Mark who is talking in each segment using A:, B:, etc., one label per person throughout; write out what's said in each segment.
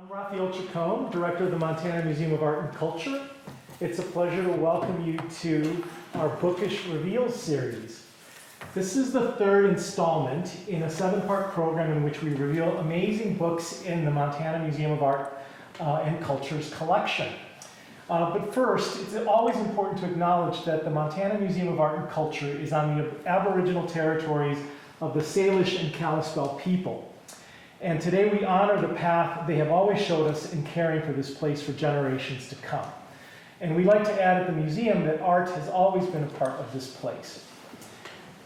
A: I'm Raphael Chacon, Director of the Montana Museum of Art and Culture. It's a pleasure to welcome you to our Bookish Reveals series. This is the third installment in a 7-part program in which we reveal amazing books in the Montana Museum of Art and Culture's collection. But first, it's always important to acknowledge that the Montana Museum of Art and Culture is on the Aboriginal territories of the Salish and Kalispel people. And today we honor the path they have always showed us in caring for this place for generations to come. And we like to add at the museum that art has always been a part of this place.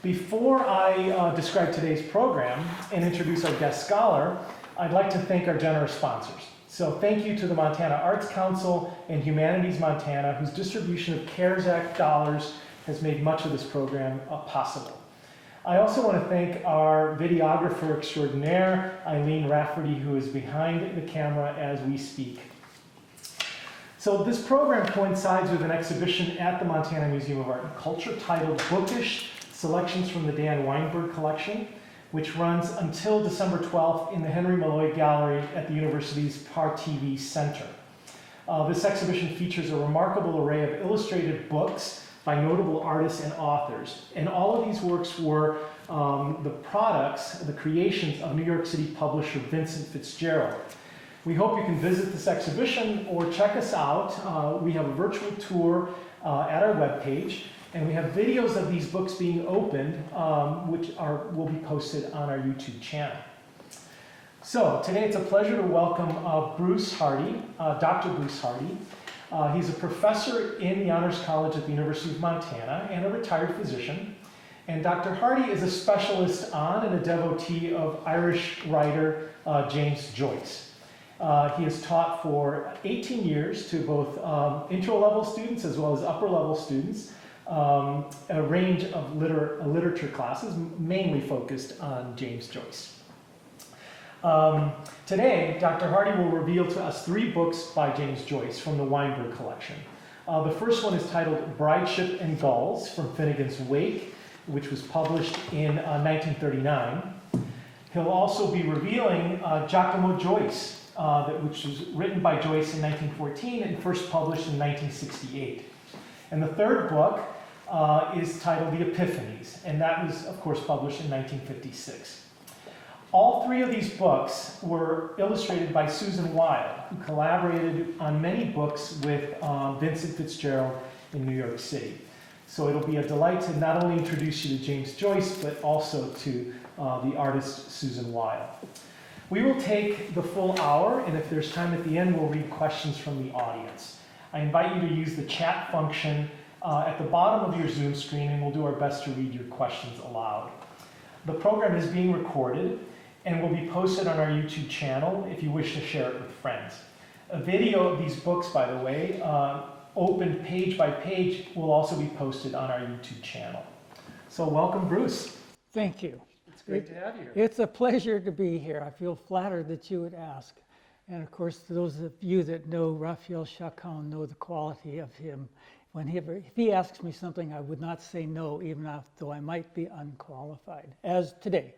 A: Before I describe today's program and introduce our guest scholar, I'd like to thank our generous sponsors. So thank you to the Montana Arts Council and Humanities Montana, whose distribution of CARES Act dollars has made much of this program possible. I also want to thank our videographer extraordinaire, Eileen Rafferty, who is behind the camera as we speak. So this program coincides with an exhibition at the Montana Museum of Art and Culture titled Bookish, Selections from the Dan Weinberg Collection, which runs until December 12th in the Henry Malloy Gallery at the university's Par-TV Center. This exhibition features a remarkable array of illustrated books by notable artists and authors. And all of these works were the products, the creations of New York City publisher Vincent Fitzgerald. We hope you can visit this exhibition or check us out. We have a virtual tour at our webpage, and we have videos of these books being opened, which will be posted on our YouTube channel. So today it's a pleasure to welcome Bruce Hardy, Dr. Bruce Hardy. He's a professor in the Honors College at the University of Montana and a retired physician. And Dr. Hardy is a specialist on and a devotee of Irish writer James Joyce. He has taught for 18 years to both intro-level students as well as upper-level students a range of literature classes, mainly focused on James Joyce. Today, Dr. Hardy will reveal to us 3 books by James Joyce from the Weinberg Collection. The first one is titled Brideship and Gulls from Finnegan's Wake, which was published in 1939. He'll also be revealing Giacomo Joyce, which was written by Joyce in 1914 and first published in 1968. And the third book is titled The Epiphanies, and that was, of course, published in 1956. All 3 of these books were illustrated by Susan Weil, who collaborated on many books with Vincent Fitzgerald in New York City. So it'll be a delight to not only introduce you to James Joyce, but also to the artist Susan Weil. We will take the full hour, and if there's time at the end, we'll read questions from the audience. I invite you to use the chat function at the bottom of your Zoom screen, and we'll do our best to read your questions aloud. The program is being recorded and will be posted on our YouTube channel if you wish to share it with friends. A video of these books, by the way, opened page by page, will also be posted on our YouTube channel. So welcome, Bruce.
B: Thank you.
A: It's great to have you here.
B: It's a pleasure to be here. I feel flattered that you would ask. And of course, those of you that know Raphael Chacon know the quality of him. If he asks me something, I would not say no, even though I might be unqualified, as today.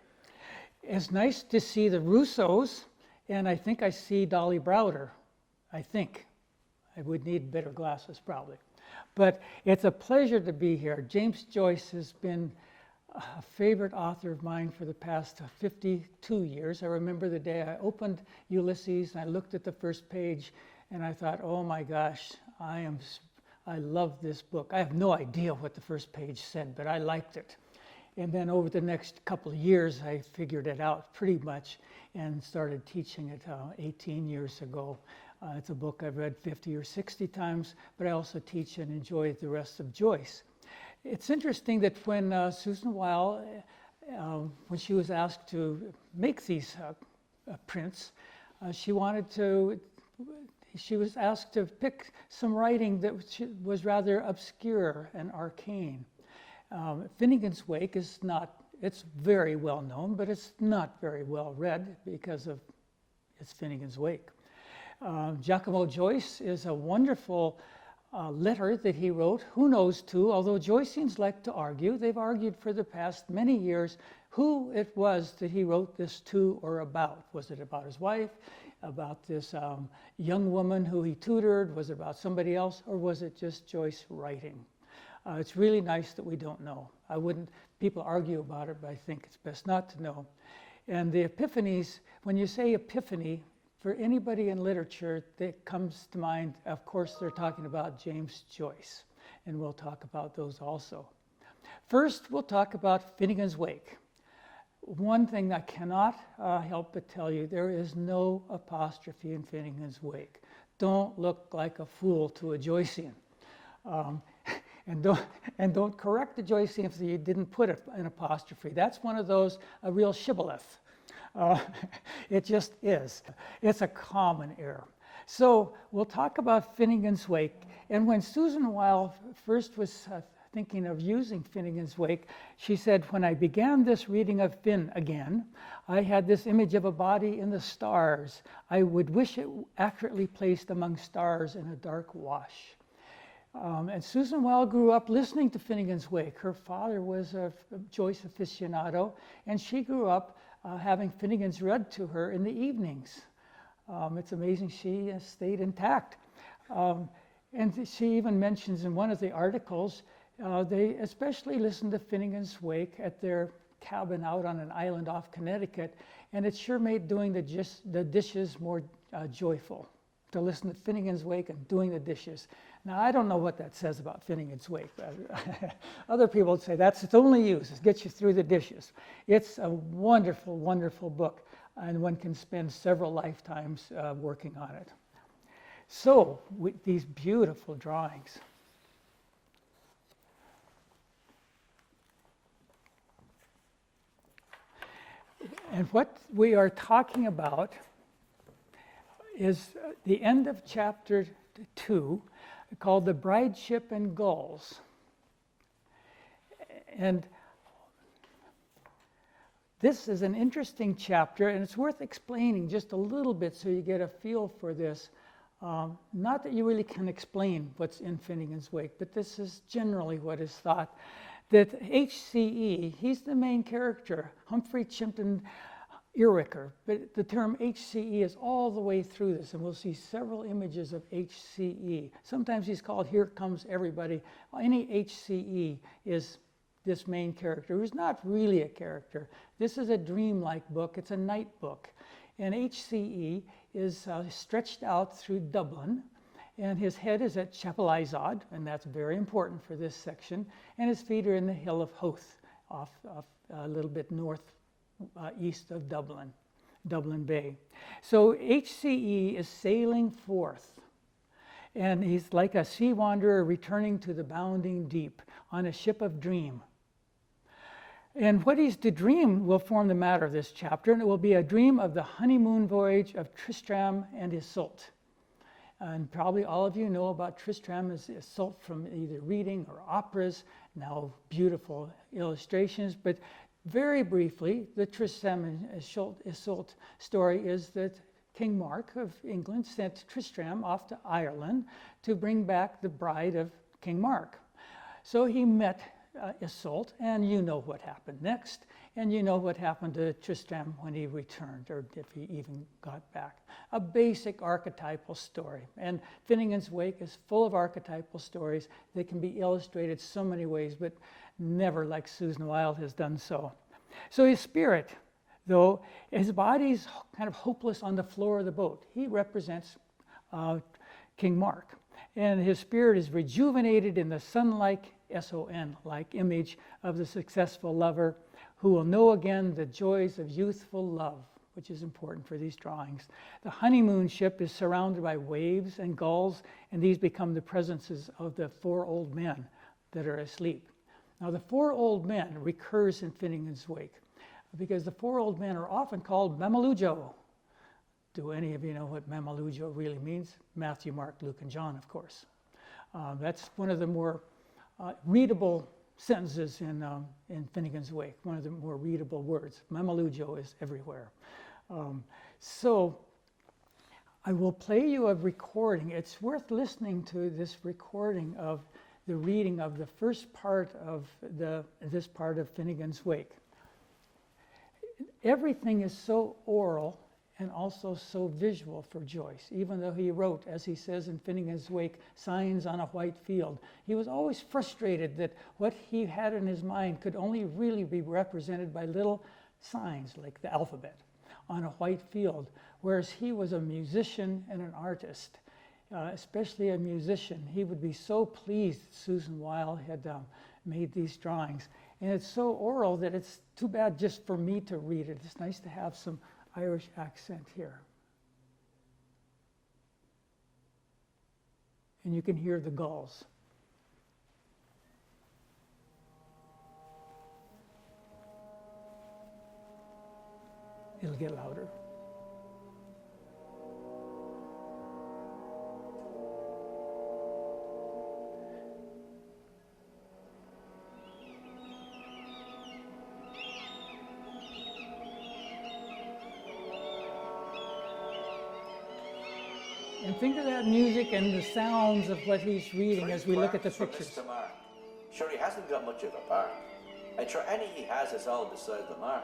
B: It's nice to see the Russos, and I think I see Dolly Browder. I think. I would need better glasses, probably. But it's a pleasure to be here. James Joyce has been a favorite author of mine for the past 52 years. I remember the day I opened Ulysses, and I looked at the first page, and I thought, oh my gosh, I love this book. I have no idea what the first page said, but I liked it. And then over the next couple of years, I figured it out pretty much and started teaching it 18 years ago. It's a book I've read 50 or 60 times, but I also teach and enjoy the rest of Joyce. It's interesting that when Susan Weil, when she was asked to make these prints, she was asked to pick some writing that was rather obscure and arcane. Finnegan's Wake is not, it's very well known, but it's not very well read because of it's Finnegan's Wake. Giacomo Joyce is a wonderful letter that he wrote, who knows to, although Joyceans like to argue. They've argued for the past many years who it was that he wrote this to or about. Was it about his wife? about this young woman who he tutored? Was it about somebody else, or was it just Joyce writing? It's really nice that we don't know. People argue about it, but I think it's best not to know. And the Epiphanies, when you say epiphany, for anybody in literature that comes to mind, of course, they're talking about James Joyce, and we'll talk about those also. First, we'll talk about Finnegan's Wake. One thing I cannot help but tell you, there is no apostrophe in Finnegan's Wake. Don't look like a fool to a Joycean. And don't correct the Joycean if you didn't put an apostrophe. That's one of those, a real shibboleth. It just is. It's a common error. So we'll talk about Finnegan's Wake. And when Susan Weil first was thinking of using Finnegan's Wake, she said, when I began this reading of Finn again, I had this image of a body in the stars. I would wish it accurately placed among stars in a dark wash. And Susan Weil grew up listening to Finnegan's Wake. Her father was a Joyce aficionado, and she grew up having Finnegan's read to her in the evenings. It's amazing she stayed intact. And she even mentions in one of the articles, they especially listened to Finnegan's Wake at their cabin out on an island off Connecticut, and it sure made doing the dishes more joyful, to listen to Finnegan's Wake and doing the dishes. Now, I don't know what that says about Finnegan's Wake, but other people would say that's its only use, is get you through the dishes. It's a wonderful, wonderful book, and one can spend several lifetimes working on it. So, with these beautiful drawings. And what we are talking about is the end of chapter 2, called The Brideship and Gulls. And this is an interesting chapter, and it's worth explaining just a little bit so you get a feel for this. Not that you really can explain what's in Finnegan's Wake, but this is generally what is thought. That HCE, he's the main character, Humphrey Chimpton Earwicker, but the term HCE is all the way through this, and we'll see several images of HCE. Sometimes he's called Here Comes Everybody. Any HCE is this main character, who's not really a character. This is a dreamlike book. It's a night book. And HCE is stretched out through Dublin, and his head is at Chapel Izod, and that's very important for this section, and his feet are in the Hill of Howth, off a little bit east of Dublin Bay. So HCE is sailing forth, and he's like a sea wanderer returning to the bounding deep on a ship of dream. And what he's to dream will form the matter of this chapter, and it will be a dream of the honeymoon voyage of Tristram and Isolde. And probably all of you know about Tristram and Isolde from either reading or operas, now beautiful illustrations, but very briefly, the Tristram and Isolde story is that King Mark of England sent Tristram off to Ireland to bring back the bride of King Mark. So he met Isolde, and you know what happened next, and you know what happened to Tristram when he returned, or if he even got back. A basic archetypal story, and Finnegan's Wake is full of archetypal stories. They can be illustrated so many ways, but never like Susan Weil has done so. So his spirit, though, his body's kind of hopeless on the floor of the boat. He represents King Mark, and his spirit is rejuvenated in the sun-like, S-O-N-like image of the successful lover who will know again the joys of youthful love, which is important for these drawings. The honeymoon ship is surrounded by waves and gulls, and these become the presences of the 4 old men that are asleep. Now, the 4 old men recurs in Finnegan's Wake because the 4 old men are often called Mamalujo. Do any of you know what Mamalujo really means? Matthew, Mark, Luke, and John, of course. That's one of the more readable sentences in Finnegan's Wake, one of the more readable words. Mamalujo is everywhere. So I will play you a recording. It's worth listening to this recording of the reading of the first part of this part of Finnegan's Wake. Everything is so oral and also so visual for Joyce. Even though he wrote, as he says in Finnegan's Wake, signs on a white field, he was always frustrated that what he had in his mind could only really be represented by little signs like the alphabet on a white field, whereas he was a musician and an artist, especially a musician. He would be so pleased that Susan Weil had made these drawings. And it's so oral that it's too bad just for me to read it. It's nice to have some Irish accent here. And you can hear the gulls. It'll get louder. And think of that music and the sounds of what he's reading as we look at the pictures.
C: Mr. Mark. Sure, he hasn't got much of a park. I'm sure any he has is all beside the mark.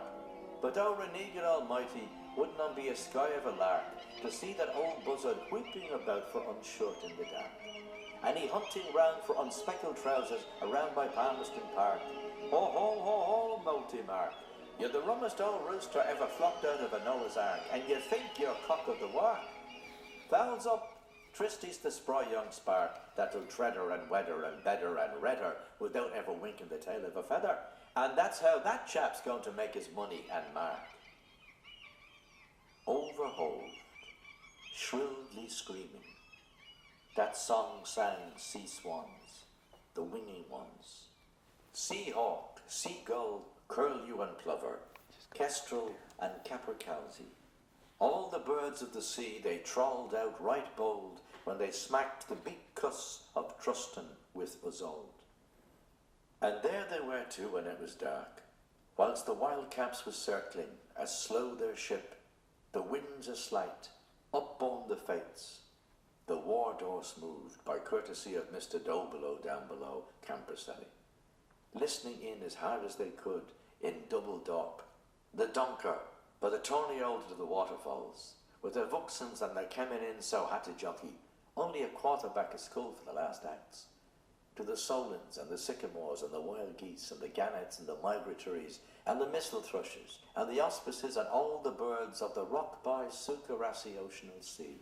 C: But though Renegade Almighty wouldn't on be a sky of a lark to see that old buzzard whipping about for unshort in the dark. And he hunting round for unspeckled trousers around by Palmerston Park. Ho, ho, ho, ho, Multi Mark. You're the rummest old rooster ever flocked out of a Noah's Ark, and you think you're cock of the walk. Fowls up, Tristy's the spry young spark that'll tread her and wed her and bed her and red her without ever winking the tail of a feather. And that's how that chap's going to make his money and mark. Overhauled, shrewdly screaming, that song sang sea swans, the winging ones. Sea hawk, seagull, curlew and plover, kestrel and capercailzie. All the birds of the sea they trawled out right bold when they smacked the big cuss of Truston with Uzold. And there they were too when it was dark, whilst the wildcaps was circling, as slow their ship, the winds a slight, up borne the fates, the war dorse moved by courtesy of Mr. Dobelow down below Campercelli, listening in as hard as they could in double dop, the donker, by the Tornio to the waterfalls, with their vuxens and their coming in so had to jockey, only a quarter back of school for the last acts, to the solins and the sycamores and the wild geese and the gannets and the migratories and the mistle thrushes and the auspices and all the birds of the rock-by Sucarassi oceanal sea,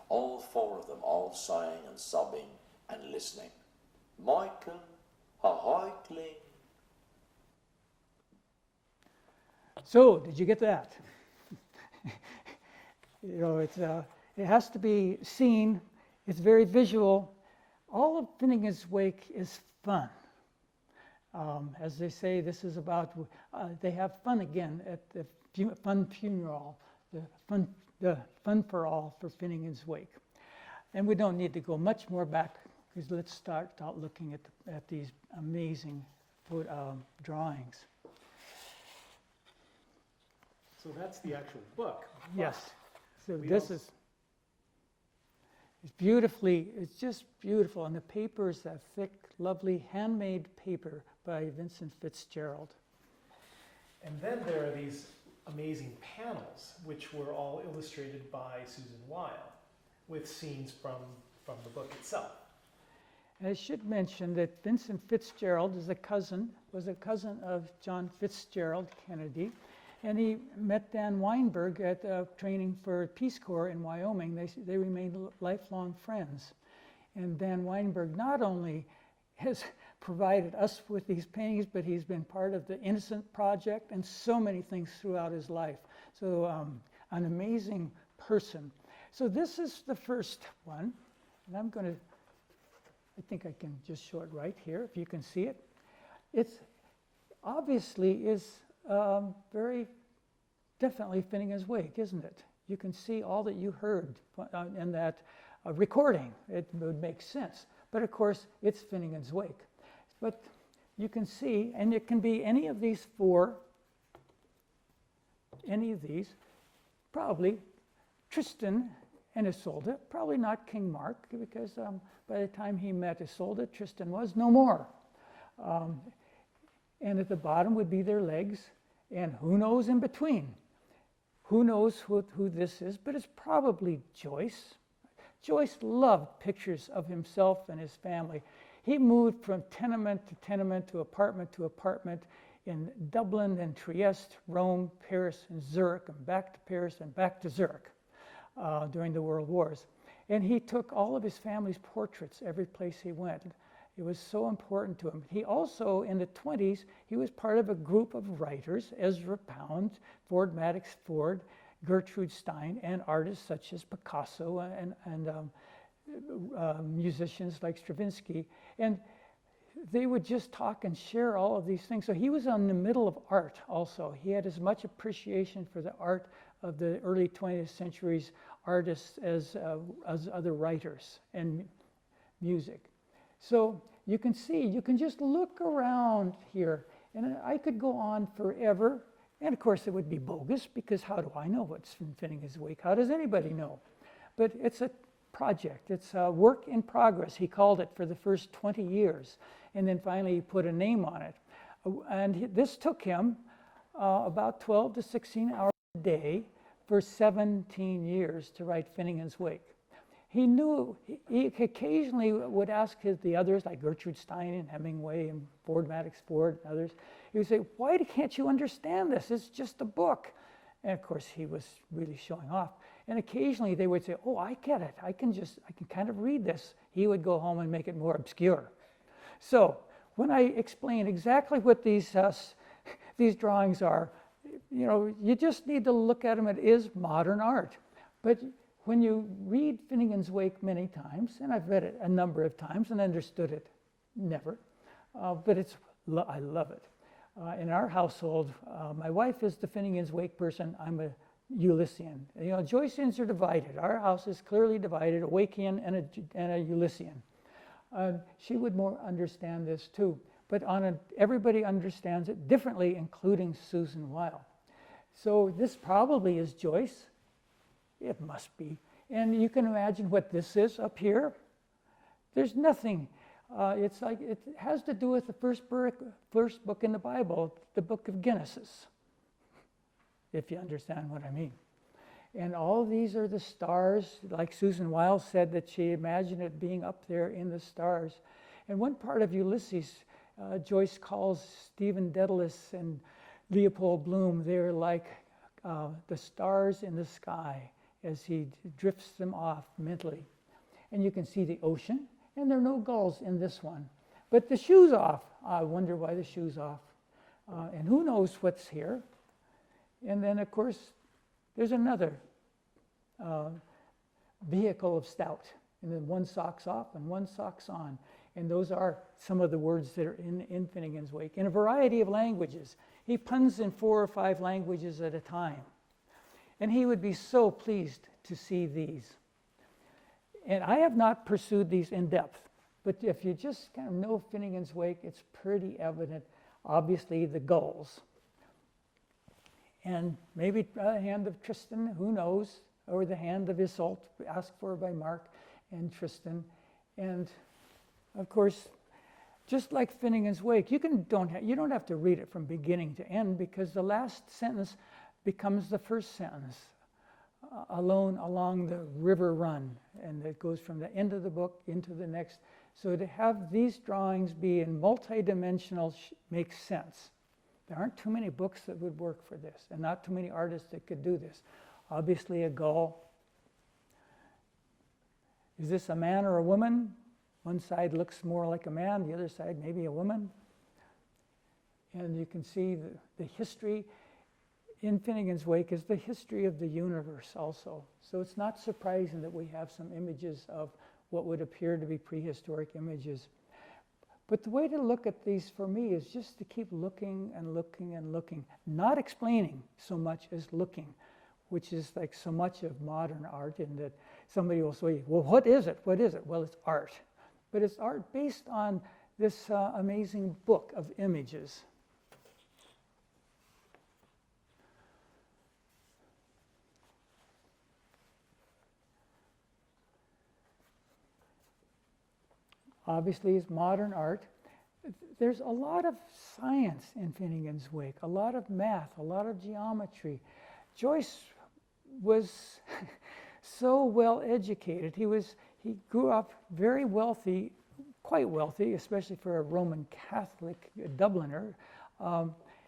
C: all four of them all sighing and sobbing and listening. Michael, a-hoikling.
B: So, did you get that? You know, it has to be seen. It's very visual. All of Finnegan's Wake is fun. As they say, this is about, they have fun again at the fun funeral, the fun for all for Finnegan's Wake. And we don't need to go much more back, because let's start out looking at these amazing drawings.
A: So that's the actual book.
B: Yes. So
A: We
B: this
A: also-
B: is, it's just beautiful. And the paper is that thick, lovely, handmade paper by Vincent Fitzgerald.
A: And then there are these amazing panels, which were all illustrated by Susan Weil, with scenes from the book itself.
B: And I should mention that Vincent Fitzgerald was a cousin of John Fitzgerald Kennedy. And he met Dan Weinberg at training for Peace Corps in Wyoming. They remained lifelong friends. And Dan Weinberg not only has provided us with these paintings, but he's been part of the Innocent Project and so many things throughout his life. So an amazing person. So this is the first one. And I think I can just show it right here, if you can see it. It's obviously is very definitely Finnegan's Wake, isn't it? You can see all that you heard in that recording. It would make sense. But of course, it's Finnegan's Wake. But you can see, and it can be any of these four, probably Tristan and Isolde, probably not King Mark, because by the time he met Isolde, Tristan was no more. And at the bottom would be their legs, and who knows in between? Who knows who this is, but it's probably Joyce. Joyce loved pictures of himself and his family. He moved from tenement to tenement to apartment in Dublin and Trieste, Rome, Paris, and Zurich, and back to Paris and back to Zurich during the World Wars. And he took all of his family's portraits every place he went. It was so important to him. He also, in the 20s, he was part of a group of writers, Ezra Pound, Ford Madox Ford, Gertrude Stein, and artists such as Picasso and musicians like Stravinsky. And they would just talk and share all of these things. So he was in the middle of art also. He had as much appreciation for the art of the early 20th century's artists as other writers and music. So you can see, you can just look around here, and I could go on forever. And of course it would be bogus, because how do I know what's in Finnegan's Wake? How does anybody know? But it's a project, it's a work in progress, he called it, for the first 20 years. And then finally he put a name on it. And this took him about 12 to 16 hours a day for 17 years to write Finnegan's Wake. He knew, he occasionally would ask the others, like Gertrude Stein and Hemingway and Ford Madox Ford and others, he would say, why can't you understand this? It's just a book. And of course he was really showing off. And occasionally they would say, oh, I get it. I can kind of read this. He would go home and make it more obscure. So when I explain exactly what these drawings are, you know, you just need to look at them. It is modern art. But when you read Finnegan's Wake many times, and I've read it a number of times and understood it never, but I love it. In our household, my wife is the Finnegan's Wake person. I'm a Ulyssian. You know, Joyceans are divided. Our house is clearly divided, a Wakean and a Ulyssian. She would more understand this too, but everybody understands it differently, including Susan Weil. So this probably is Joyce. It must be. And you can imagine what this is up here. There's nothing. It's like it has to do with the first book in the Bible, the book of Genesis, if you understand what I mean. And all these are the stars, like Susan Weil said that she imagined it being up there in the stars. And one part of Ulysses, Joyce calls Stephen Dedalus and Leopold Bloom, they're like the stars in the sky as he drifts them off mentally. And you can see the ocean, and there are no gulls in this one. But the shoe's off. I wonder why the shoe's off. And who knows what's here. And then, of course, there's another vehicle of stout. And then one sock's off and one sock's on. And those are some of the words that are in Finnegan's Wake, in a variety of languages. He puns in 4 or 5 languages at a time. And he would be so pleased to see these. And I have not pursued these in depth, but if you just kind of know Finnegan's Wake, it's pretty evident. Obviously, the gulls. And maybe the hand of Tristan, who knows, or the hand of Iseult, asked for by Mark and Tristan. And of course, just like Finnegan's Wake, you don't have to read it from beginning to end, because the last sentence becomes the first sentence, alone along the river run, and it goes from the end of the book into the next. So to have these drawings be in multidimensional makes sense. There aren't too many books that would work for this, and not too many artists that could do this. Obviously a gull. Is this a man or a woman? One side looks more like a man, the other side maybe a woman. And you can see the history in Finnegan's Wake is the history of the universe also. So it's not surprising that we have some images of what would appear to be prehistoric images. But the way to look at these for me is just to keep looking and looking and looking, not explaining so much as looking, which is like so much of modern art, in that somebody will say, well, what is it? What is it? Well, it's art. But it's art based on this amazing book of images. Obviously, it's modern art. There's a lot of science in Finnegan's Wake, a lot of math, a lot of geometry. Joyce was so well educated. He grew up very wealthy, quite wealthy, especially for a Roman Catholic Dubliner.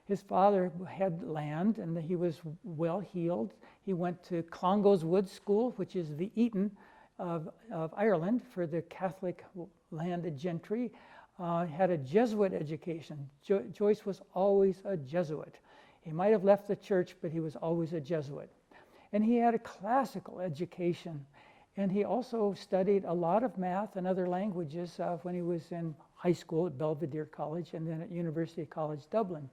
B: His father had land, and he was well heeled. He went to Clongowes Wood School, which is the Eton of Ireland for the Catholic landed gentry. Had a Jesuit education. Joyce was always a Jesuit. He might have left the church, but he was always a Jesuit. And he had a classical education. And he also studied a lot of math and other languages when he was in high school at Belvedere College and then at University College Dublin.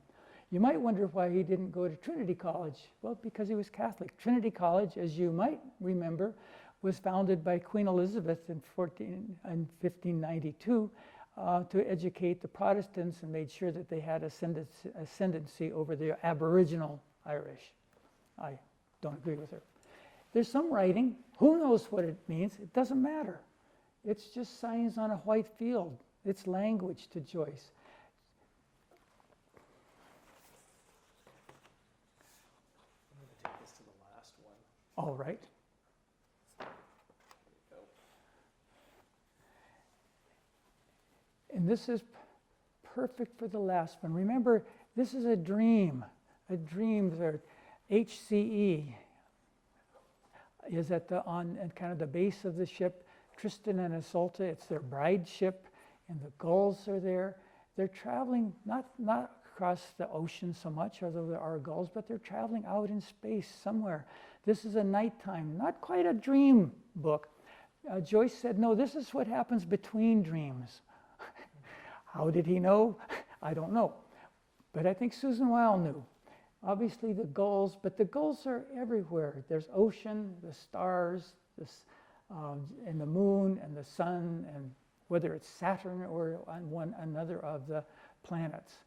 B: You might wonder why he didn't go to Trinity College. Well, because he was Catholic. Trinity College, as you might remember, was founded by Queen Elizabeth in 1592 to educate the Protestants and made sure that they had ascendancy over the Aboriginal Irish. I don't agree with her. There's some writing. Who knows what it means? It doesn't matter. It's just signs on a white field. It's language to Joyce.
A: I'm going to take this to the last one.
B: All right. And this is perfect for the last one. Remember, this is a dream. A dream. HCE is at kind of the base of the ship. Tristan and Isolde, it's their bride ship, and the gulls are there. They're traveling not across the ocean so much, although there are gulls, but they're traveling out in space somewhere. This is a nighttime, not quite a dream book. Joyce said, no, this is what happens between dreams. How did he know? I don't know. But I think Susan Weil knew. Obviously the gulls, but the gulls are everywhere. There's ocean, the stars, and the moon and the sun, and whether it's Saturn or on another of the planets.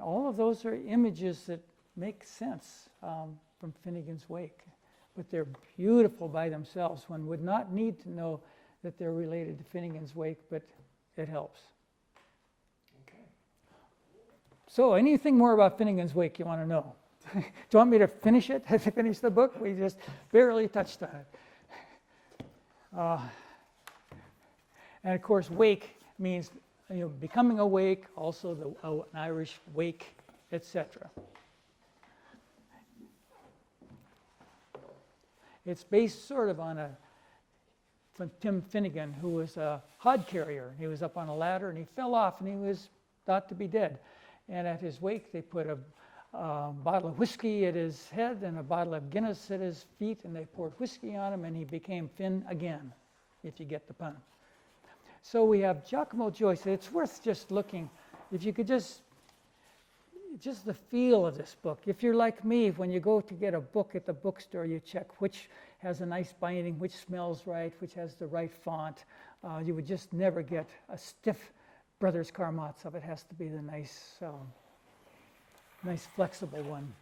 B: All of those are images that make sense from Finnegan's Wake, but they're beautiful by themselves. One would not need to know that they're related to Finnegan's Wake, but it helps. So anything more about Finnegan's Wake you want to know? Do you want me to finish it? Finish the book? We just barely touched on it. And of course, wake means becoming awake, also an Irish wake, etc. It's based sort of on from Tim Finnegan, who was a hod carrier. He was up on a ladder and he fell off and he was thought to be dead. And at his wake, they put a bottle of whiskey at his head and a bottle of Guinness at his feet, and they poured whiskey on him, and he became Finn again, if you get the pun. So we have Giacomo Joyce. It's worth just looking. If you could just the feel of this book. If you're like me, when you go to get a book at the bookstore, you check which has a nice binding, which smells right, which has the right font. You would just never get a stiff Brothers Karamazov. It has to be the nice flexible one.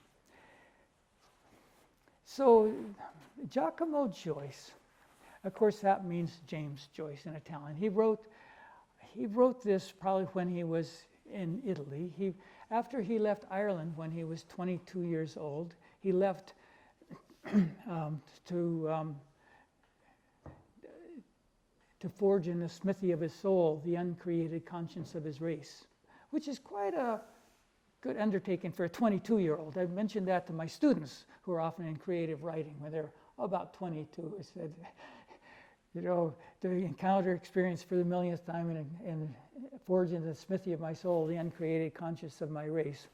B: So Giacomo Joyce, of course, that means James Joyce in Italian. He wrote this probably when he was in Italy. After he left Ireland when he was 22 years old, he left to forge in the smithy of his soul the uncreated conscience of his race, which is quite a good undertaking for a 22-year-old. I've mentioned that to my students who are often in creative writing when they're about 22. I said, to encounter experience for the millionth time and forge in the smithy of my soul the uncreated conscience of my race.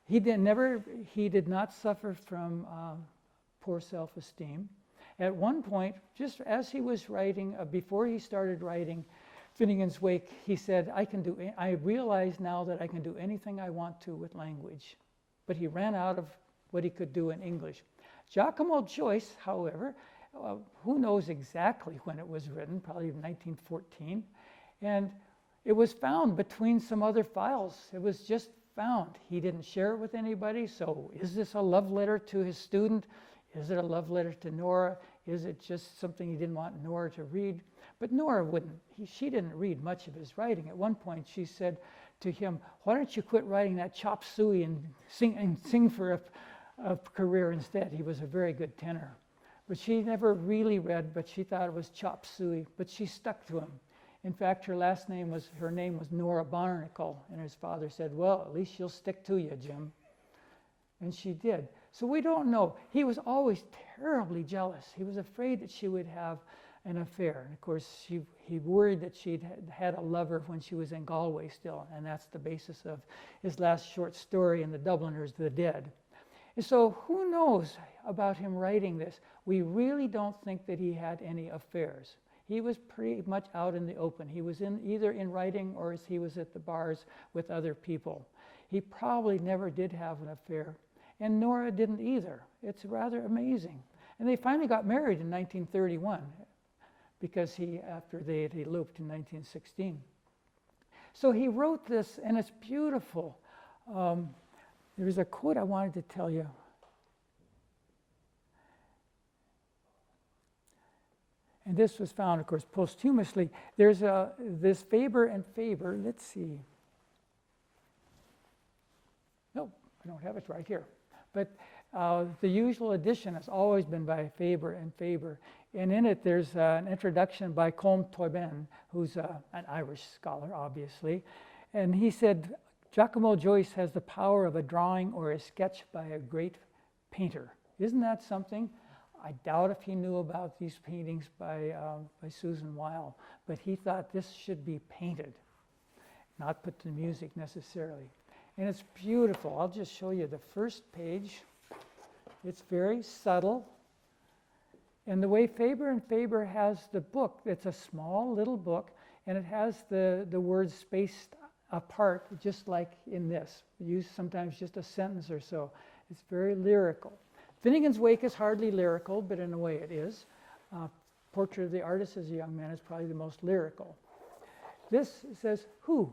B: He did not suffer from poor self-esteem. At one point, just as he was writing, before he started writing Finnegan's Wake, he said, I realize now that I can do anything I want to with language. But he ran out of what he could do in English. Giacomo Joyce, however, who knows exactly when it was written, probably 1914, and it was found between some other files. It was just found. He didn't share it with anybody, so is this a love letter to his student? Is it a love letter to Nora? Is it just something he didn't want Nora to read? But Nora wouldn't. She didn't read much of his writing. At one point, she said to him, "Why don't you quit writing that chop suey and sing for career instead. He was a very good tenor. But she never really read, but she thought it was chop suey, but she stuck to him. In fact, her name was Nora Barnacle, and his father said, well, at least she'll stick to you, Jim. And she did. So we don't know. He was always terribly jealous. He was afraid that she would have an affair. And of course, he worried that she'd had a lover when she was in Galway still, and that's the basis of his last short story in The Dubliners, The Dead. And so who knows about him writing this? We really don't think that he had any affairs. He was pretty much out in the open. He was either in writing or he was at the bars with other people. He probably never did have an affair, and Nora didn't either. It's rather amazing. And they finally got married in 1931 because after they had eloped in 1916. So he wrote this, and it's beautiful. There's a quote I wanted to tell you. And this was found, of course, posthumously. There's this Faber and Faber. Let's see. No, I don't have it right here. But the usual edition has always been by Faber and Faber. And in it, there's an introduction by Colm Toibin, who's an Irish scholar, obviously. And he said, Giacomo Joyce has the power of a drawing or a sketch by a great painter. Isn't that something? I doubt if he knew about these paintings by Susan Weil, but he thought this should be painted, not put to music necessarily. And it's beautiful. I'll just show you the first page. It's very subtle. And the way Faber and Faber has the book, it's a small little book, and it has the words spaced apart, just like in this. Use sometimes just a sentence or so. It's very lyrical. Finnegan's Wake is hardly lyrical, but in a way it is. Portrait of the Artist as a Young Man is probably the most lyrical. This says, who?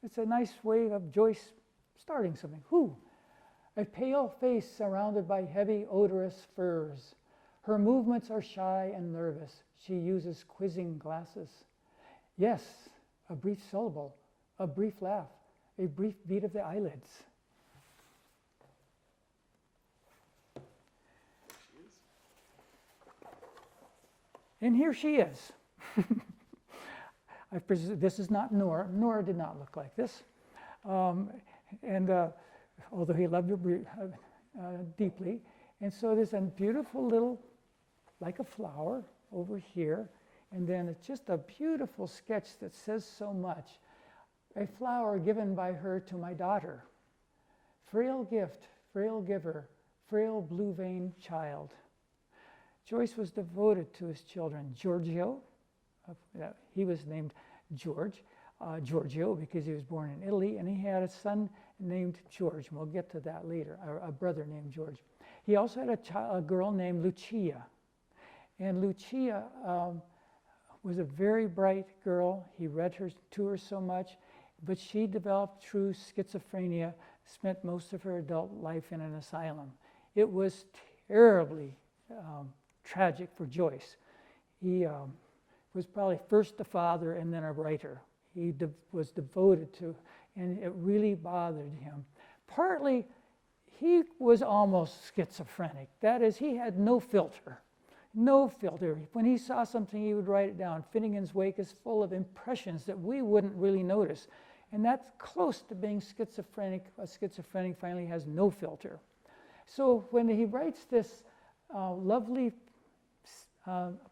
B: It's a nice way of Joyce starting something. Who? A pale face surrounded by heavy, odorous furs. Her movements are shy and nervous. She uses quizzing glasses. Yes, a brief syllable, a brief laugh, a brief beat of the eyelids. And here she is. This is not Nora. Nora did not look like this. Although he loved her deeply. And so there's a beautiful little, like a flower over here. And then it's just a beautiful sketch that says so much. A flower given by her to my daughter. Frail gift, frail giver, frail blue-veined child. Joyce was devoted to his children. Giorgio, he was named Giorgio because he was born in Italy, and he had a son named George, and we'll get to that later, a brother named George. He also had a girl named Lucia, and Lucia was a very bright girl. He read to her so much, but she developed true schizophrenia, spent most of her adult life in an asylum. It was terribly tragic for Joyce. He was probably first a father and then a writer. He was devoted to, and it really bothered him. Partly, he was almost schizophrenic. That is, he had no filter. No filter. When he saw something, he would write it down. Finnegan's Wake is full of impressions that we wouldn't really notice. And that's close to being schizophrenic. A schizophrenic finally has no filter. So when he writes this lovely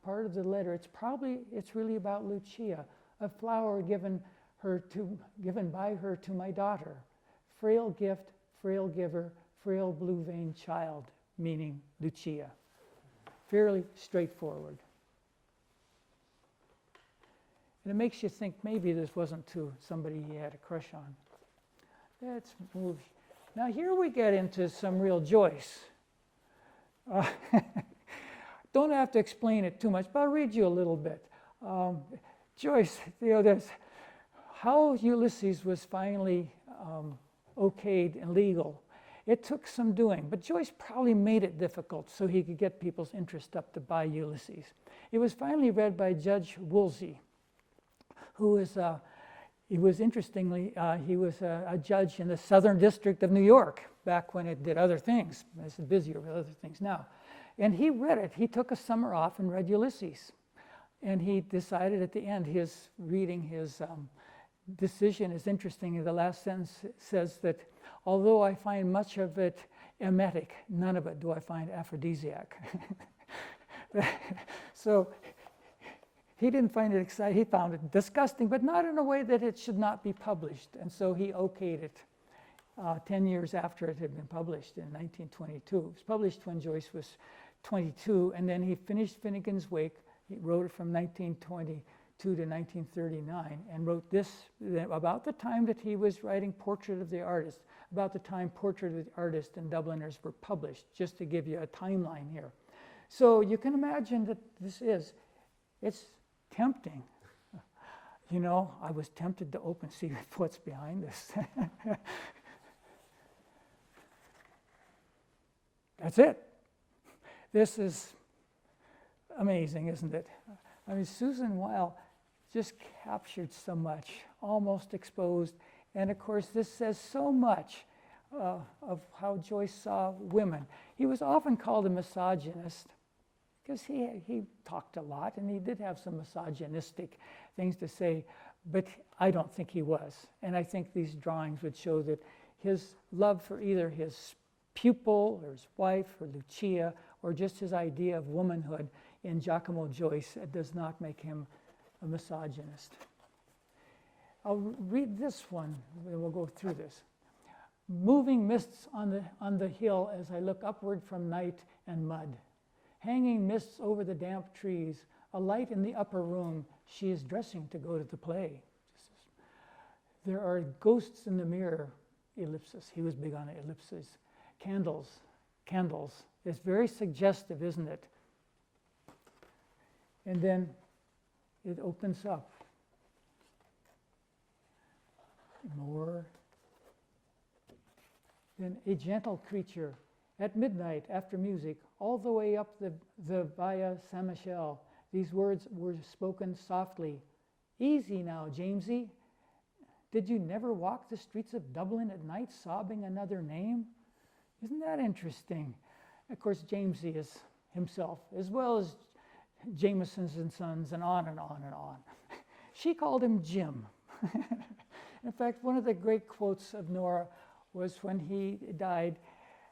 B: part of the letter, it's really about Lucia, a flower given by her to my daughter. Frail gift, frail giver, frail blue-veined child, meaning Lucia. Fairly straightforward. And it makes you think maybe this wasn't to somebody he had a crush on. Let's move. Now here we get into some real Joyce. Don't have to explain it too much, but I'll read you a little bit. Joyce, there's how Ulysses was finally okayed and legal. It took some doing, but Joyce probably made it difficult so he could get people's interest up to buy Ulysses. It was finally read by Judge Woolsey, who is He was, interestingly, he was a judge in the Southern District of New York back when it did other things. It's busier with other things now. And he read it. He took a summer off and read Ulysses. And he decided at the end, his decision is interesting. The last sentence says that, although I find much of it emetic, none of it do I find aphrodisiac. So he didn't find it exciting. He found it disgusting, but not in a way that it should not be published. And so he okayed it 10 years after it had been published in 1922. It was published when Joyce was 22, and then he finished Finnegan's Wake. He wrote it from 1922 to 1939, and wrote this about the time that he was writing Portrait of the Artist, about the time Portrait of the Artist and Dubliners were published, just to give you a timeline here. So you can imagine that it's tempting. You know, I was tempted to open, see what's behind this. That's it. This is amazing, isn't it? I mean, Susan Weil just captured so much, almost exposed. And of course, this says so much of how Joyce saw women. He was often called a misogynist because he talked a lot, and he did have some misogynistic things to say, but I don't think he was. And I think these drawings would show that his love for either his pupil or his wife or Lucia, or just his idea of womanhood in Giacomo Joyce, does not make him a misogynist. I'll read this one, and we'll go through this. Moving mists on the hill as I look upward from night and mud. Hanging mists over the damp trees, a light in the upper room, she is dressing to go to the play. There are ghosts in the mirror, ellipsis. He was big on ellipses. Candles. It's very suggestive, isn't it? And then it opens up. More. Then a gentle creature at midnight after music, all the way up the Via Saint Michel. These words were spoken softly. Easy now, Jamesy. Did you never walk the streets of Dublin at night sobbing another name? Isn't that interesting? Of course, Jamesy is himself, as well as Jamesons and Sons, and on and on and on. She called him Jim. In fact, one of the great quotes of Nora was when he died.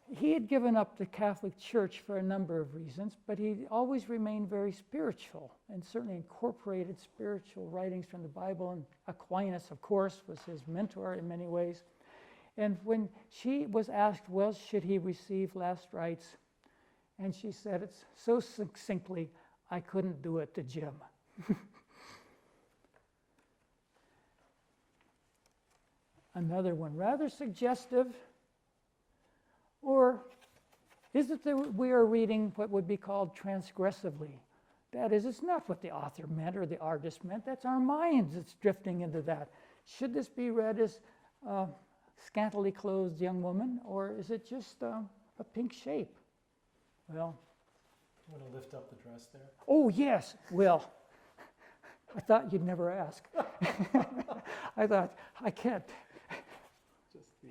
B: He had given up the Catholic Church for a number of reasons, but he always remained very spiritual, and certainly incorporated spiritual writings from the Bible. And Aquinas, of course, was his mentor in many ways. And when she was asked, well, should he receive last rites? And she said it so succinctly, I couldn't do it to Jim. Another one, rather suggestive. Or is it that we are reading what would be called transgressively? That is, it's not what the author meant or the artist meant. That's our minds that's drifting into that. Should this be read as a scantily clothed young woman, or is it just a pink shape? Well,
A: You want to lift up the dress there?
B: oh yes, well, I thought you'd never ask. I thought, I can't.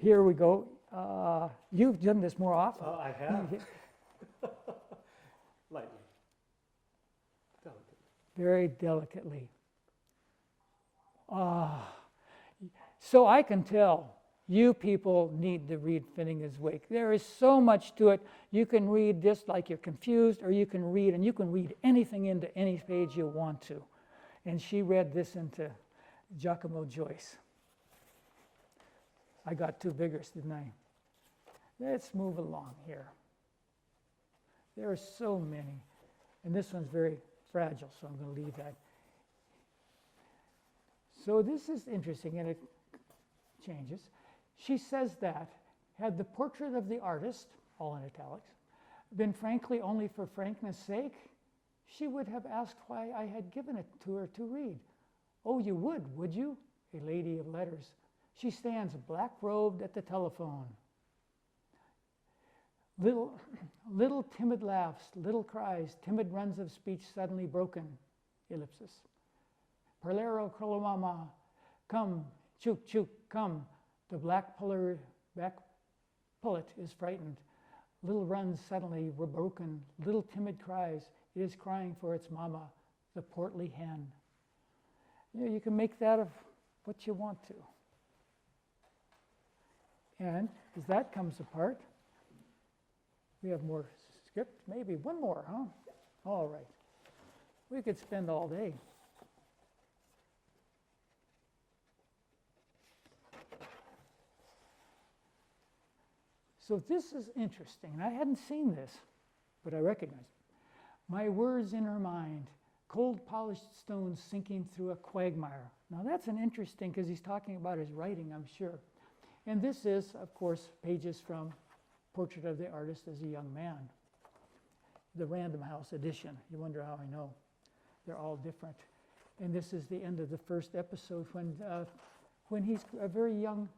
B: Here we go. You've done this more often.
A: I have. Lightly. Delicately.
B: Very delicately. So I can tell you people need to read Finnegan's Wake. There is so much to it. You can read this like you're confused, or you can read, and you can read anything into any page you want to. And she read this into Giacomo Joyce. I got too vigorous, didn't I? Let's move along here. There are so many. And this one's very fragile, so I'm going to leave that. So this is interesting, and it changes. She says that, had the portrait of the artist, all in italics, been frankly only for frankness' sake, she would have asked why I had given it to her to read. Oh, you would you? A lady of letters. She stands black-robed at the telephone. Little timid laughs, little cries, timid runs of speech suddenly broken. Ellipsis. Parlaro colomama, Come, chook, chook, come. The black pullet is frightened. Little runs suddenly were broken. Little timid cries. It is crying for its mama, the portly hen. You can make that of what you want to. And as that comes apart, we have more script, maybe one more, huh? All right. We could spend all day. So this is interesting. I hadn't seen this, but I recognize it. My words in her mind, cold polished stones sinking through a quagmire. Now that's an interesting, because he's talking about his writing, I'm sure. And this is, of course, pages from Portrait of the Artist as a Young Man, the Random House edition. You wonder how I know. They're all different. And this is the end of the first episode when he's a very young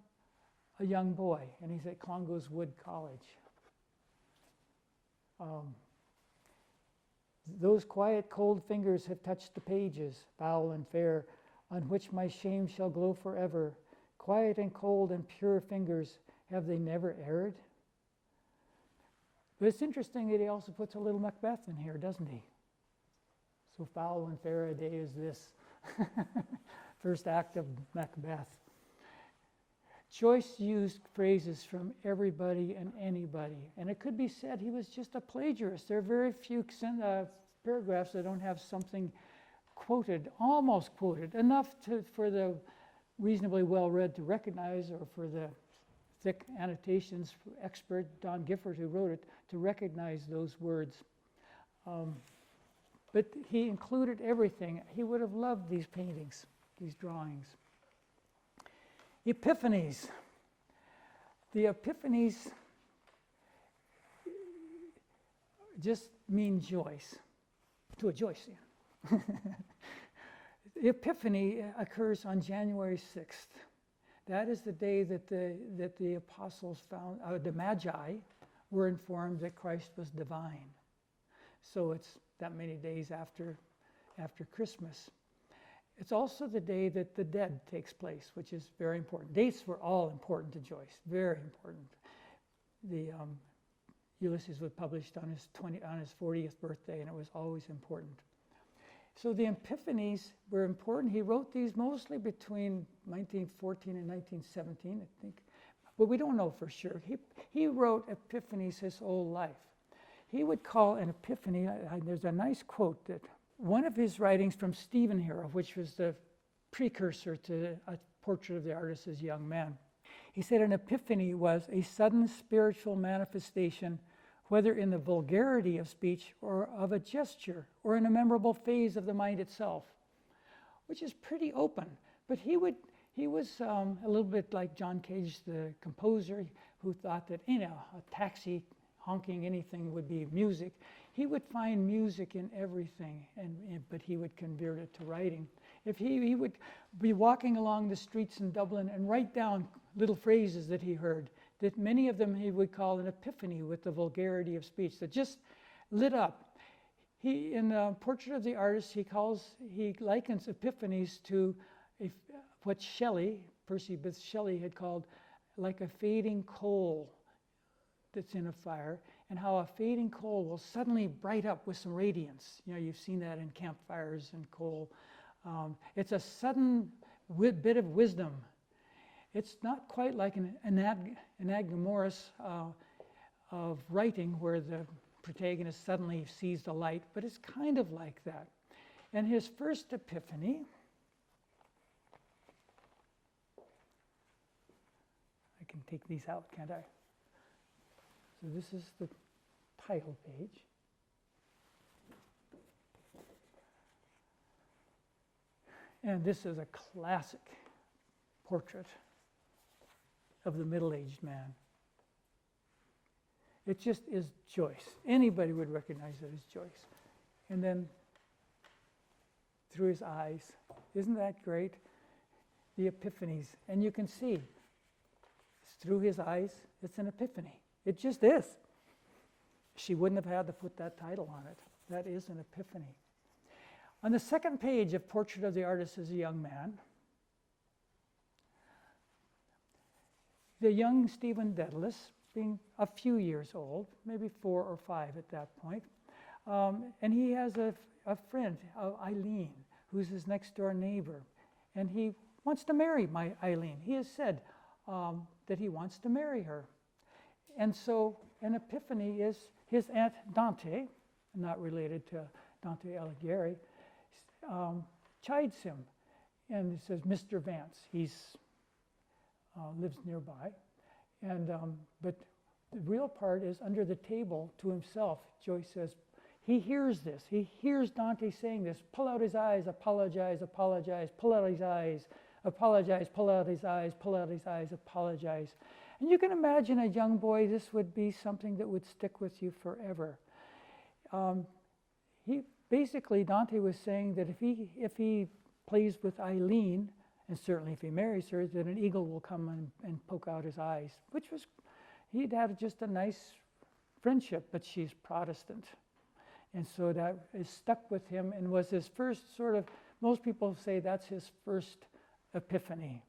B: boy, and he's at Clongowes Wood College. Those quiet, cold fingers have touched the pages, foul and fair, on which my shame shall glow forever. Quiet and cold and pure fingers, have they never erred? But it's interesting that he also puts a little Macbeth in here, doesn't he? So foul and fair a day is this. First act of Macbeth. Joyce used phrases from everybody and anybody, and it could be said he was just a plagiarist. There are very few paragraphs that don't have something quoted, almost quoted, enough for the reasonably well-read to recognize, or for the thick annotations expert Don Gifford, who wrote it, to recognize those words. But he included everything. He would have loved these paintings, these drawings. Epiphanies. The Epiphanies just mean Joyce, to a Joycean. The Epiphany occurs on January 6th. That is the day that the apostles found, the Magi were informed that Christ was divine. So it's that many days after Christmas. It's also the day that the dead takes place, which is very important. Dates were all important to Joyce, very important. The Ulysses was published on his 40th birthday, and it was always important. So the Epiphanies were important. He wrote these mostly between 1914 and 1917, I think. But we don't know for sure. He wrote Epiphanies his whole life. He would call an epiphany, there's a nice quote that one of his writings from Stephen Hero, which was the precursor to A Portrait of the Artist as a Young Man. He said an epiphany was a sudden spiritual manifestation, whether in the vulgarity of speech or of a gesture or in a memorable phase of the mind itself, which is pretty open. But he was a little bit like John Cage, the composer, who thought that a taxi honking anything would be music. He would find music in everything, but he would convert it to writing. If he would be walking along the streets in Dublin and write down little phrases that he heard, that many of them he would call an epiphany with the vulgarity of speech that just lit up. He, in the Portrait of the Artist, he likens epiphanies to what Percy Bysshe Shelley had called like a fading coal that's in a fire, and how a fading coal will suddenly bright up with some radiance. You've seen that in campfires and coal. It's a sudden bit of wisdom. It's not quite like an anagnamorous of writing where the protagonist suddenly sees the light, but it's kind of like that. And his first epiphany, I can take these out, can't I? So this is the title page. And this is a classic portrait of the middle-aged man. It just is Joyce. Anybody would recognize it as Joyce. And then through his eyes, isn't that great? The epiphanies. And you can see, it's through his eyes, it's an epiphany. It just is. She wouldn't have had to put that title on it. That is an epiphany. On the second page of Portrait of the Artist as a Young Man, the young Stephen Dedalus, being a few years old, maybe 4 or 5 at that point, and he has a friend, Eileen, who's his next door neighbor, and he wants to marry my Eileen. He has said that he wants to marry her. And so an epiphany is his aunt Dante, not related to Dante Alighieri, chides him. And he says, Mr. Vance, he's lives nearby. And but the real part is under the table to himself. Joyce says, he hears this. He hears Dante saying this. Pull out his eyes, apologize, apologize, pull out his eyes, apologize, pull out his eyes, pull out his eyes, apologize. And you can imagine a young boy, this would be something that would stick with you forever. Basically, Dante was saying that if he plays with Eileen, and certainly if he marries her, that an eagle will come and poke out his eyes, which was, he'd had just a nice friendship, but she's Protestant. And so that is stuck with him and was his first sort of, most people say that's his first epiphany.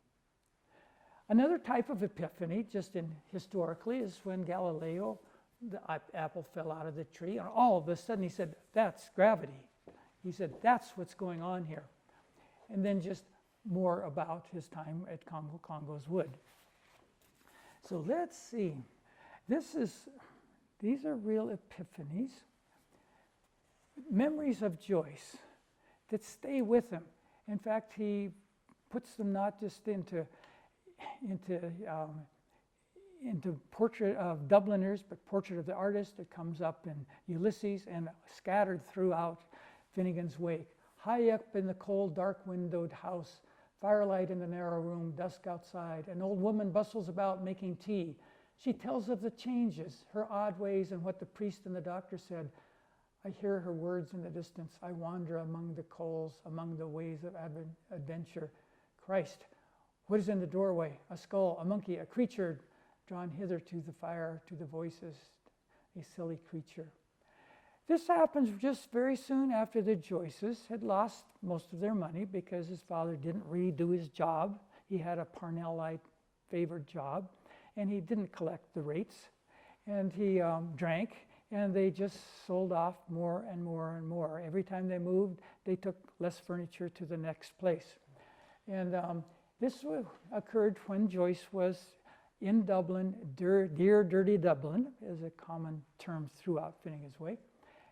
B: Another type of epiphany, just historically, is when Galileo, the apple fell out of the tree, and all of a sudden he said, that's gravity. He said, that's what's going on here. And then just more about his time at Congo's Wood. So let's see. These are real epiphanies. Memories of Joyce that stay with him. In fact, he puts them not just into portrait of Dubliners, but portrait of the artist. It comes up in Ulysses and scattered throughout Finnegan's Wake. High up in the cold, dark windowed house, firelight in the narrow room, dusk outside. An old woman bustles about making tea. She tells of the changes, her odd ways, and what the priest and the doctor said. I hear her words in the distance. I wander among the coals, among the ways of adventure. Christ, what is in the doorway? A skull, a monkey, a creature drawn hither to the fire, to the voices, a silly creature. This happens just very soon after the Joyces had lost most of their money because his father didn't really do his job. He had a Parnellite favored job, and he didn't collect the rates, and he drank, and they just sold off more and more and more. Every time they moved, they took less furniture to the next place. And this occurred when Joyce was in Dublin. Dear dirty Dublin is a common term throughout Finnegan's Wake.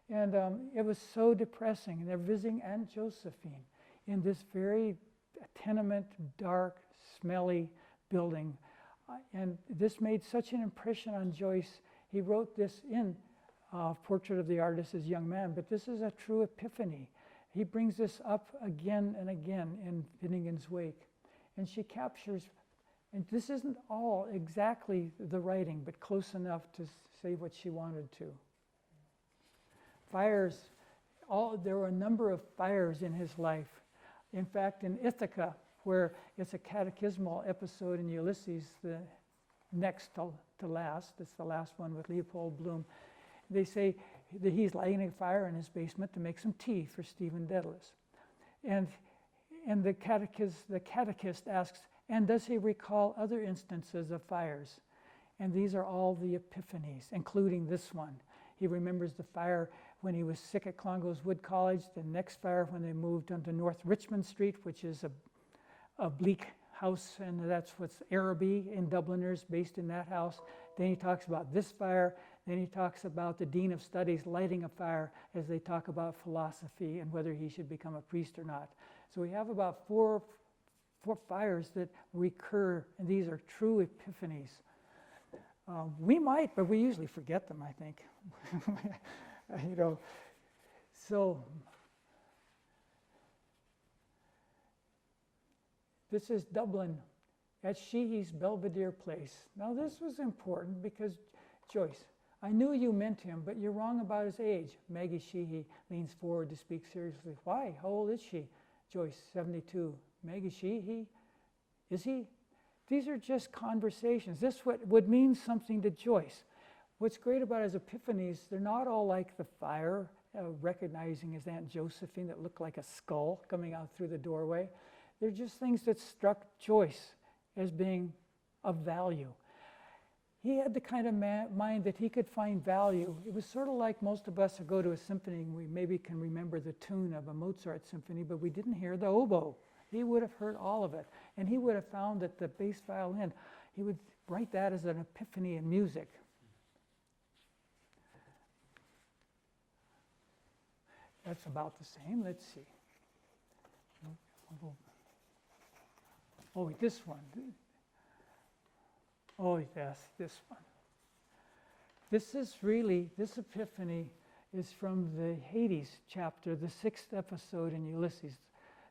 B: And it was so depressing. And they're visiting Aunt Josephine in this very tenement, dark, smelly building. And this made such an impression on Joyce. He wrote this in Portrait of the Artist as Young Man, but this is a true epiphany. He brings this up again and again in Finnegan's Wake. And she captures, and this isn't all exactly the writing, but close enough to say what she wanted to. Fires, there were a number of fires in his life. In fact, in Ithaca, where it's a catechismal episode in Ulysses, the next to last, it's the last one with Leopold Bloom, they say that he's lighting a fire in his basement to make some tea for Stephen Dedalus. And the catechist asks, and does he recall other instances of fires? And these are all the epiphanies, including this one. He remembers the fire when he was sick at Clongowes Wood College, the next fire when they moved onto North Richmond Street, which is a bleak house, and that's what's Araby in Dubliners, based in that house. Then he talks about this fire. Then he talks about the Dean of Studies lighting a fire as they talk about philosophy and whether he should become a priest or not. So we have about four fires that recur, and these are true epiphanies. We might, but we usually forget them, I think. So this is Dublin at Sheehy's Belvedere Place. Now this was important because Joyce, I knew you meant him, but you're wrong about his age. Maggie Sheehy leans forward to speak seriously. Why? How old is she? Joyce, 72. Maggie Sheehy? Is he? These are just conversations. This would mean something to Joyce. What's great about his epiphanies, they're not all like the fire, recognizing his Aunt Josephine that looked like a skull coming out through the doorway. They're just things that struck Joyce as being of value. he had the kind of mind that he could find value. It was sort of like most of us who go to a symphony and we maybe can remember the tune of a Mozart symphony, but we didn't hear the oboe. He would have heard all of it. And he would have found that the bass violin, he would write that as an epiphany in music. That's about the same. Let's see. Oh, this one. Oh, yes, this one. This epiphany is from the Hades chapter, the 6th episode in Ulysses.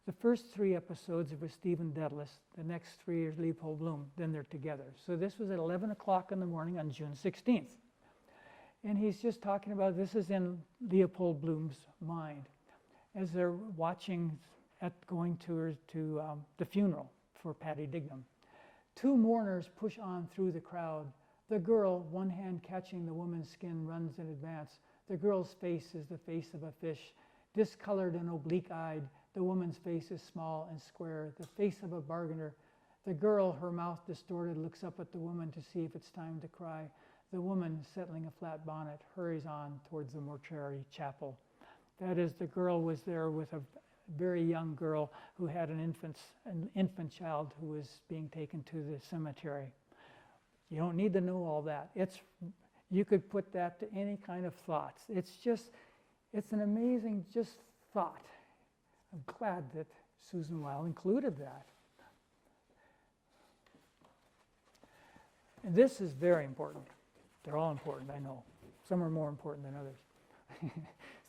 B: The first 3 episodes are with Stephen Dedalus. The next 3 are Leopold Bloom. Then they're together. So this was at 11 o'clock in the morning on June 16th. And he's just talking about, this is in Leopold Bloom's mind, as they're watching going to the funeral for Patty Dignam. 2 mourners push on through the crowd. The girl, one hand catching the woman's skin, runs in advance. The girl's face is the face of a fish, discolored and oblique-eyed. The woman's face is small and square, the face of a bargainer. The girl, her mouth distorted, looks up at the woman to see if it's time to cry. The woman, settling a flat bonnet, hurries on towards the mortuary chapel. That is, the girl was there with a very young girl who had an infant child who was being taken to the cemetery. You don't need to know all that. You could put that to any kind of thoughts. It's an amazing just thought. I'm glad that Susan Weil included that. And this is very important. They're all important, I know. Some are more important than others.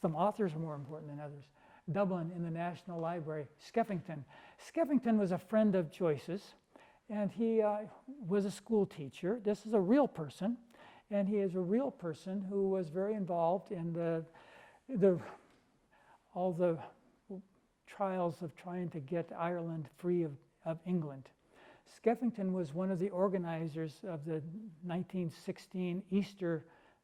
B: Some authors are more important than others. Dublin in the National Library, Skeffington. Skeffington was a friend of Joyce's, and he was a school teacher. This is a real person, and he is a real person who was very involved in all the trials of trying to get Ireland free of England. Skeffington was one of the organizers of the 1916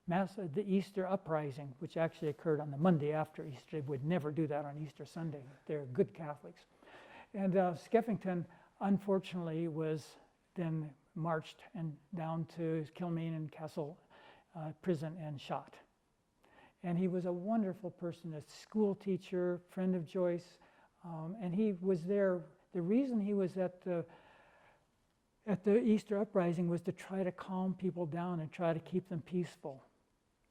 B: the Easter uprising, which actually occurred on the Monday after Easter. They would never do that on Easter Sunday. They're good Catholics. And Skeffington, unfortunately, was then marched down to Kilmaine and Castle prison and shot. And he was a wonderful person, a school teacher, friend of Joyce, and he was there. The reason he was at the Easter uprising was to try to calm people down and try to keep them peaceful.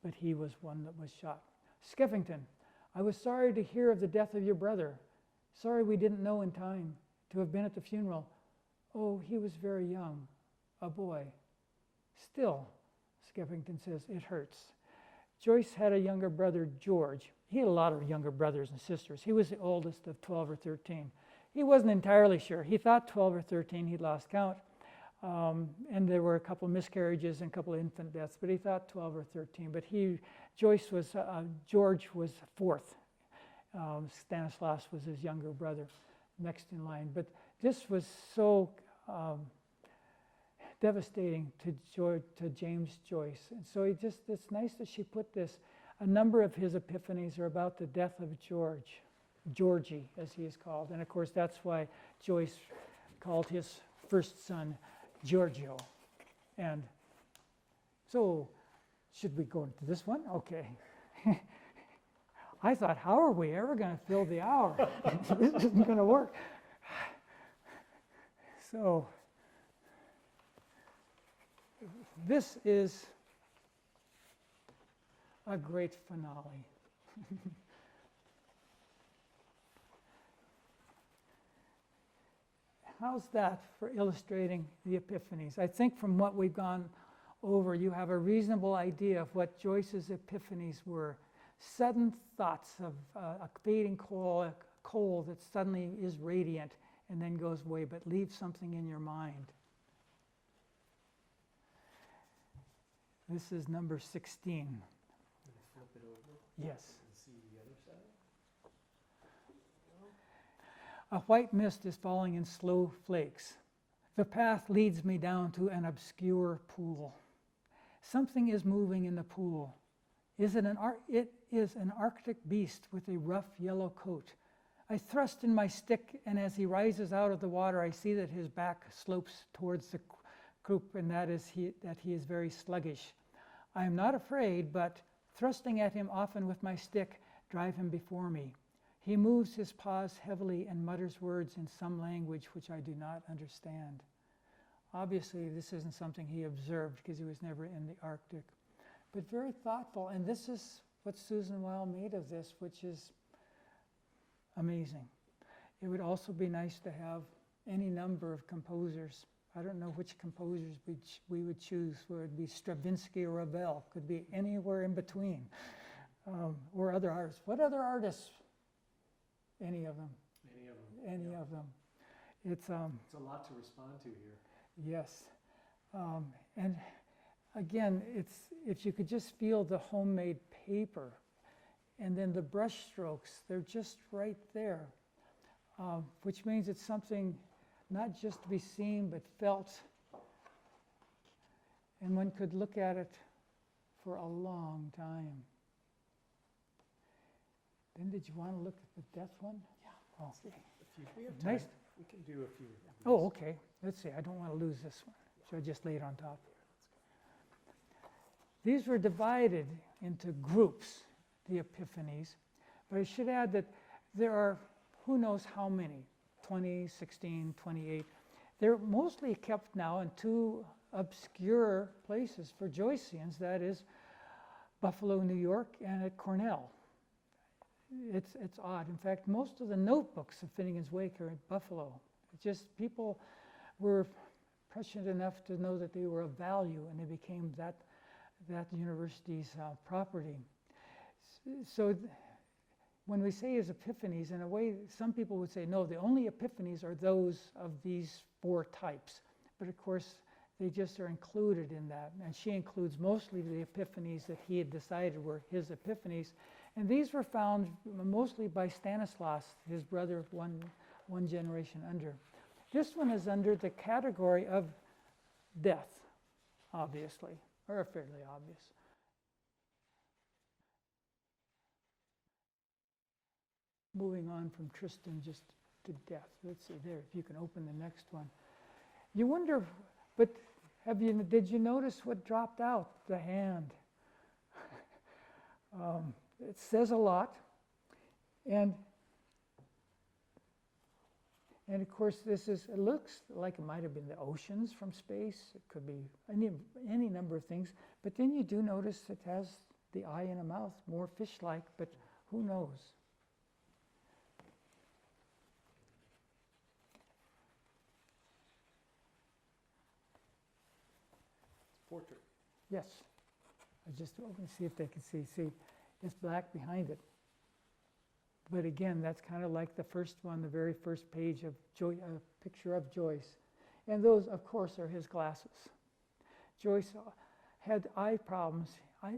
B: But he was one that was shot. Skeffington, I was sorry to hear of the death of your brother. Sorry we didn't know in time to have been at the funeral. Oh, he was very young, a boy. Still, Skeffington says, it hurts. Joyce had a younger brother, George. He had a lot of younger brothers and sisters. He was the oldest of 12 or 13. He wasn't entirely sure. He thought 12 or 13, he'd lost count. And there were a couple of miscarriages and a couple of infant deaths, but he thought 12 or 13. But George was 4th. Stanislaus was his younger brother, next in line. But this was so devastating to James Joyce. And so it's nice that she put this. A number of his epiphanies are about the death of Georgie, as he is called. And of course, that's why Joyce called his first son Giorgio. And so, should we go into this one? Okay. I thought, how are we ever going to fill the hour? This isn't going to work. So, this is a great finale. How's that for illustrating the Epiphanies? I think from what we've gone over, you have a reasonable idea of what Joyce's Epiphanies were. Sudden thoughts of a fading coal that suddenly is radiant and then goes away, but leaves something in your mind. This is number 16.
A: Flip it over.
B: Yes.
A: And see the other side.
B: A white mist is falling in slow flakes. The path leads me down to an obscure pool. Something is moving in the pool. It is an Arctic beast with a rough yellow coat. I thrust in my stick, and as he rises out of the water, I see that his back slopes towards the group, and that he is very sluggish. I am not afraid, but thrusting at him often with my stick, drive him before me. He moves his paws heavily and mutters words in some language which I do not understand. Obviously, this isn't something he observed because he was never in the Arctic, but very thoughtful. And this is what Susan Weil made of this, which is amazing. It would also be nice to have any number of composers. I don't know which composers we would choose. Would it be Stravinsky or Ravel? Could be anywhere in between, or other artists. What other artists? Any of them.
A: Any of them.
B: Any of them. It's
A: a lot to respond to here.
B: Yes, and again, it's if you could just feel the homemade paper, and then the brush strokes. They're just right there, which means it's something not just to be seen, but felt. And one could look at it for a long time. Then did you want to look at the death one?
A: Yeah.
B: Okay.
A: If we have time,
B: Nice.
A: we can do a few.
B: Oh, okay. Let's see. I don't want to lose this one. So I just lay it on top. These were divided into groups, the Epiphanies. But I should add that there are who knows how many, 20, 16, 28. They're mostly kept now in two obscure places for Joyceans, that is Buffalo, New York, and at Cornell. It's odd. In fact, most of the notebooks of Finnegan's Wake are at Buffalo. It's just people were prescient enough to know that they were of value, and they became that university's property. So when we say his epiphanies, in a way, some people would say, no, the only epiphanies are those of these four types. But of course, they just are included in that. And she includes mostly the epiphanies that he had decided were his epiphanies. And these were found mostly by Stanislaus, his brother, one generation under. This one is under the category of death, obviously, or fairly obvious. Moving on from Tristan just to death. Let's see there, if you can open the next one. You wonder, but did you notice what dropped out? The hand. It says a lot, and of course it looks like it might have been the oceans from space. It could be any number of things, but then you do notice it has the eye and a mouth, more fish-like, but who knows?
A: Portrait.
B: Yes. I just open to see if they can see. See, it's black behind it. But again, that's kind of like the first one, the very first page of a picture of Joyce. And those, of course, are his glasses. Joyce had eye problems.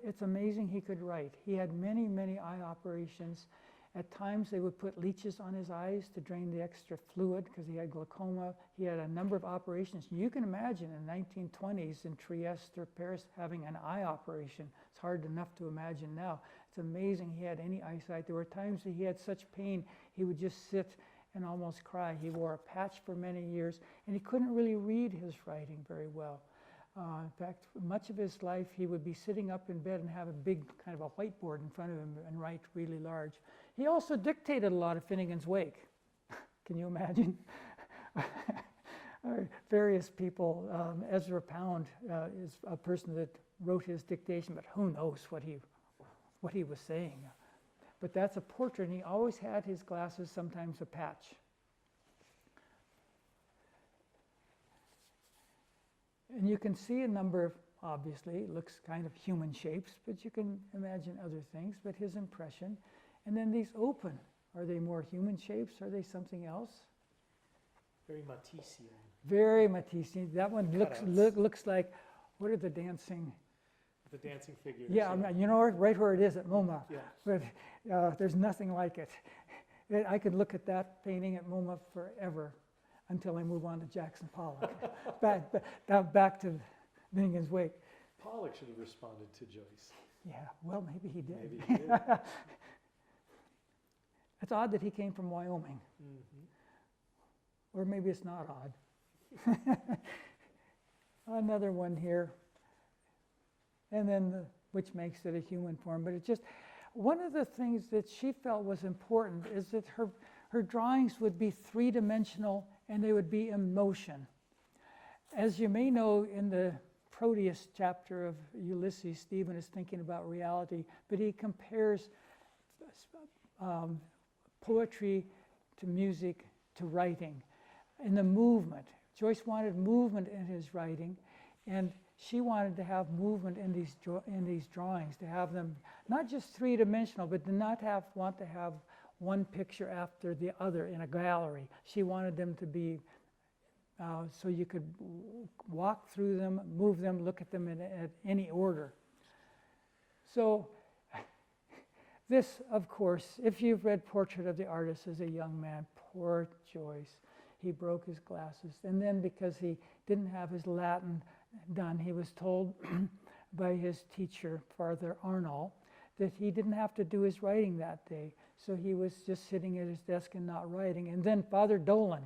B: It's amazing he could write. He had many, many eye operations. At times, they would put leeches on his eyes to drain the extra fluid because he had glaucoma. He had a number of operations. You can imagine in the 1920s in Trieste or Paris having an eye operation. It's hard enough to imagine now. It's amazing he had any eyesight. There were times that he had such pain, he would just sit and almost cry. He wore a patch for many years, and he couldn't really read his writing very well. In fact, much of his life, he would be sitting up in bed and have a big kind of a whiteboard in front of him and write really large. He also dictated a lot of Finnegan's Wake. Can you imagine? Various people, Ezra Pound is a person that wrote his dictation, but who knows what he was saying. But that's a portrait, and he always had his glasses, sometimes a patch. And you can see a number of, obviously, it looks kind of human shapes, but you can imagine other things, but his impression. And then these open. Are they more human shapes? Are they something else?
A: Very Matisse-ian.
B: Very Matisse. That one looks like, what are the dancing?
A: The dancing figures.
B: Yeah, you know, right where it is at MoMA.
A: Yeah.
B: But there's nothing like it. I could look at that painting at MoMA forever until I move on to Jackson Pollock. back to Finnegan's Wake.
A: Pollock should have responded to Joyce.
B: Yeah, well, maybe he did.
A: Maybe he did.
B: It's odd that he came from Wyoming.
A: Mm-hmm.
B: Or maybe it's not odd. another one here, and then which makes it a human form. But it's just one of the things that she felt was important is that her drawings would be three-dimensional and they would be in motion. As you may know, in the Proteus chapter of Ulysses, Stephen is thinking about reality, but he compares poetry to music to writing and the movement. Joyce wanted movement in his writing, and she wanted to have movement in these drawings, to have them not just three-dimensional, but to not want to have one picture after the other in a gallery. She wanted them to be so you could walk through them, move them, look at them in any order. So this, of course, if you've read Portrait of the Artist as a young man, poor Joyce, he broke his glasses. And then because he didn't have his Latin done, he was told by his teacher, Father Arnold, that he didn't have to do his writing that day. So he was just sitting at his desk and not writing. And then Father Dolan,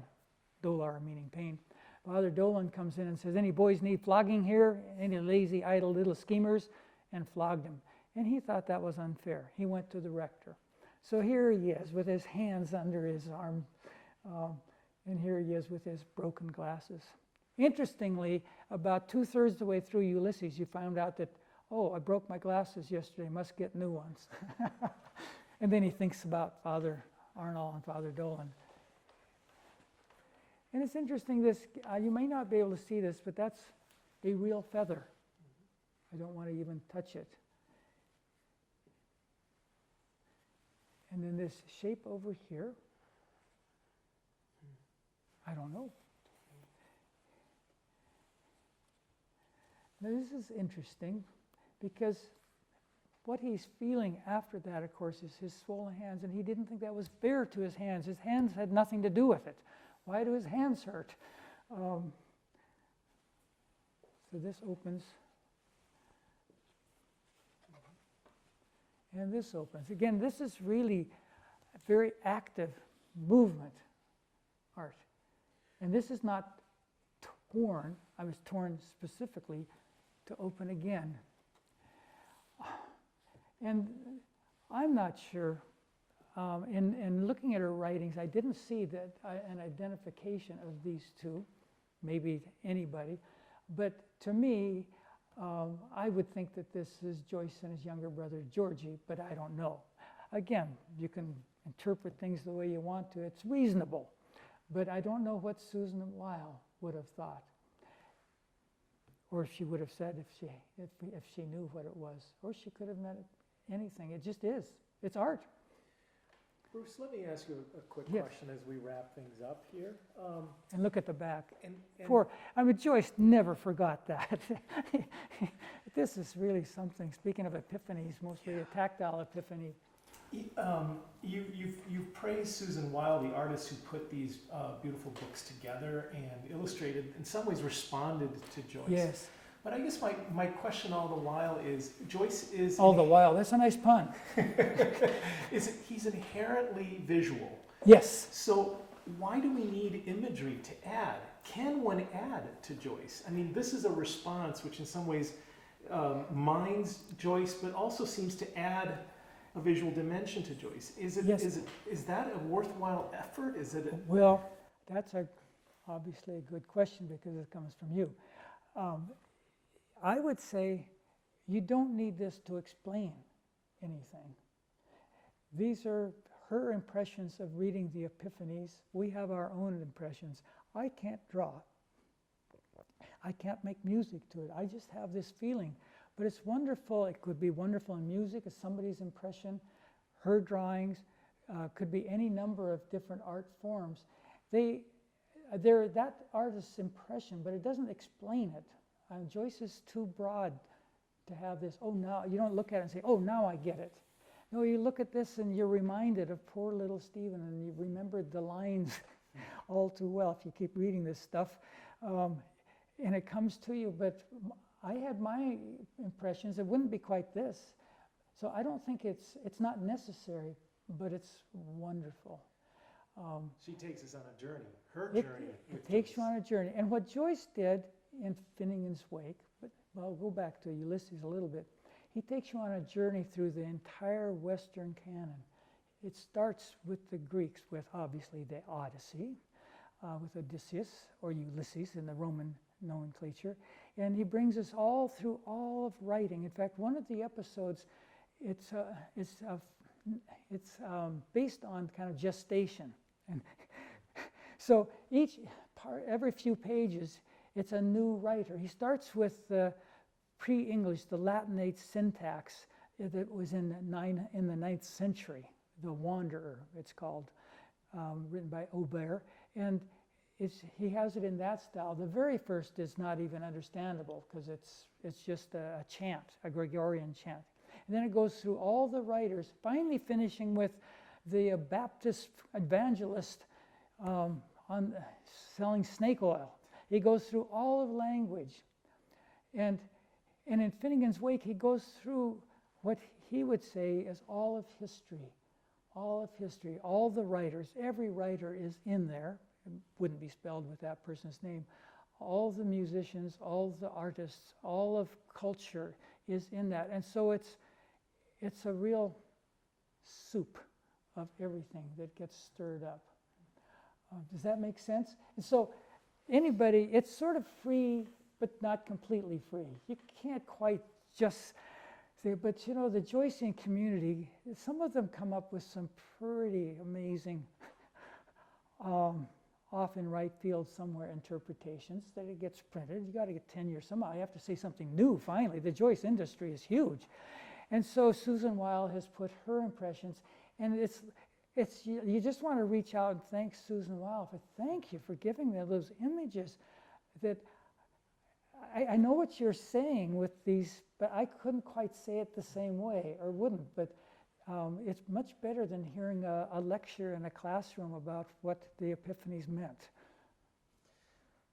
B: Dolar meaning pain, Father Dolan comes in and says, any boys need flogging here? Any lazy, idle little schemers? And flogged him. And he thought that was unfair. He went to the rector. So here he is with his hands under his arm, and here he is with his broken glasses. Interestingly, about 2/3 of the way through Ulysses, you found out that, oh, I broke my glasses yesterday, must get new ones. And then he thinks about Father Arnold and Father Dolan. And it's interesting, this, you may not be able to see this, but that's a real feather. I don't want to even touch it. And then this shape over here, I don't know. Now this is interesting because what he's feeling after that, of course, is his swollen hands, and he didn't think that was fair to his hands. His hands had nothing to do with it. Why do his hands hurt? So this opens, and this opens. Again, this is really a very active movement art. And this is not torn. I was torn specifically to open again. And I'm not sure. In looking at her writings, I didn't see that an identification of these two, maybe anybody. But to me, I would think that this is Joyce and his younger brother, Georgie, but I don't know. Again, you can interpret things the way you want to. It's reasonable. But I don't know what Susan Weil would have thought. Or if she would have said if she knew what it was. Or she could have meant anything. It just is. It's art.
A: Bruce, let me ask you a quick
B: Yes.
A: question as we wrap things up here.
B: And look at the back.
A: And
B: Joyce never forgot that. This is really something. Speaking of epiphanies, mostly a tactile epiphany.
A: You've praised Susan Weil, the artist who put these beautiful books together and illustrated, in some ways responded to Joyce.
B: Yes.
A: But I guess my question all the while is, Joyce is...
B: All the while. That's a nice pun.
A: He's inherently visual.
B: Yes.
A: So why do we need imagery to add? Can one add to Joyce? I mean, this is a response which in some ways minds Joyce, but also seems to add a visual dimension to Joyce. Is that a worthwhile effort?
B: Well, that's obviously a good question because it comes from you. I would say you don't need this to explain anything. These are her impressions of reading the Epiphanies. We have our own impressions. I can't draw. I can't make music to it. I just have this feeling. But it's wonderful. It could be wonderful in music as somebody's impression. Her drawings could be any number of different art forms. They're that artist's impression, but it doesn't explain it. Joyce is too broad to have this, oh, now, you don't look at it and say, oh, now I get it. No, you look at this and you're reminded of poor little Stephen, and you remembered the lines all too well if you keep reading this stuff. And it comes to you, but I had my impressions. It wouldn't be quite this. So I don't think it's not necessary, but it's wonderful.
A: She takes us on a journey, her journey.
B: It takes you on a journey. And what Joyce did in Finnegan's wake, but I'll go back to Ulysses a little bit. He takes you on a journey through the entire Western canon. It starts with the Greeks, with obviously the Odyssey, with Odysseus or Ulysses in the Roman nomenclature, and he brings us all through all of writing. In fact, one of the episodes, it's based on kind of gestation, and so each part, every few pages, it's a new writer. He starts with the pre-English, the Latinate syntax that was in the 9th century, the Wanderer, it's called, written by Aubert, and he has it in that style. The very first is not even understandable because it's just a chant, a Gregorian chant. And then it goes through all the writers, finally finishing with the Baptist evangelist on selling snake oil. He goes through all of language. And in Finnegan's Wake, he goes through what he would say is all of history. All of history, all the writers, every writer is in there. It wouldn't be spelled with that person's name. All the musicians, all the artists, all of culture is in that. And so it's a real soup of everything that gets stirred up. Does that make sense? And so anybody, it's sort of free, but not completely free. You can't quite just say, but you know, the Joycean community, some of them come up with some pretty amazing, often right field somewhere interpretations that it gets printed. You got to get tenure somehow. You have to say something new finally. The Joyce industry is huge. And so Susan Weil has put her impressions, and you just want to reach out and thank Susan Weil for thank you for giving me those images that I know what you're saying with these, but I couldn't quite say it the same way, or wouldn't, but it's much better than hearing a lecture in a classroom about what the Epiphanies meant.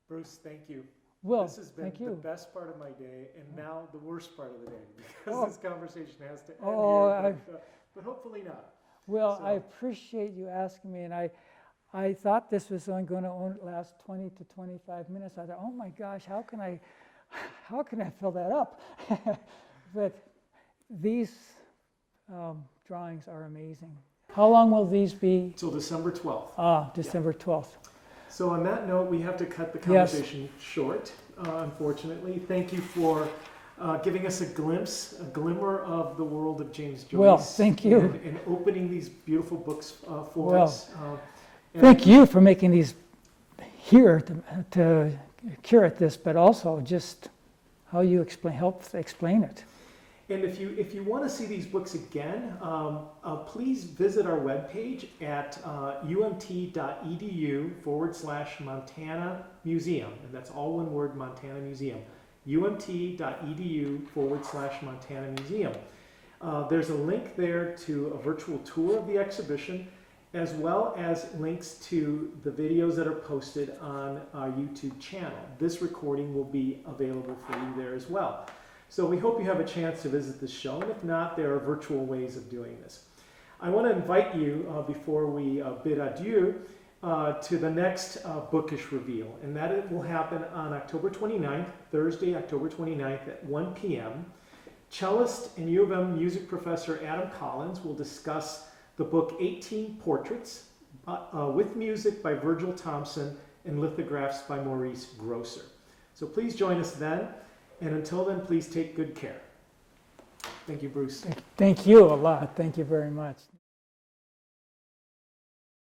A: Bruce, thank you.
B: Well,
A: this has been
B: thank you.
A: the best part of my day, and now the worst part of the day, because
B: Oh.
A: this conversation has to end
B: Oh,
A: here, but hopefully not.
B: Well,
A: So-
B: I appreciate you asking me, and I thought this was only going to last 20 to 25 minutes. I thought, oh my gosh, how can I fill that up? But these drawings are amazing. How long will these be?
A: Till December 12th.
B: December 12th.
A: So on that note, we have to cut the
B: Yes.
A: conversation short, unfortunately. Thank you for giving us a glimmer of the world of James Joyce.
B: Well, thank you.
A: And opening these beautiful books for
B: Well,
A: us.
B: Thank you for making these here to curate this, but also just how you help explain it.
A: And if you want to see these books again, please visit our webpage at umt.edu/Montana Museum. And that's all one word, Montana Museum. umt.edu/Montana Museum. There's a link there to a virtual tour of the exhibition, as well as links to the videos that are posted on our YouTube channel. This recording will be available for you there as well. So we hope you have a chance to visit the show, and if not, there are virtual ways of doing this. I want to invite you, before we bid adieu, to the next Bookish reveal, and that it will happen on October 29th, Thursday, October 29th at 1 p.m. Cellist and U of M music professor Adam Collins will discuss the book 18 Portraits with music by Virgil Thompson and lithographs by Maurice Grosser. So please join us then, and until then, please take good care. Thank you, Bruce.
B: Thank you a lot. Thank you very much.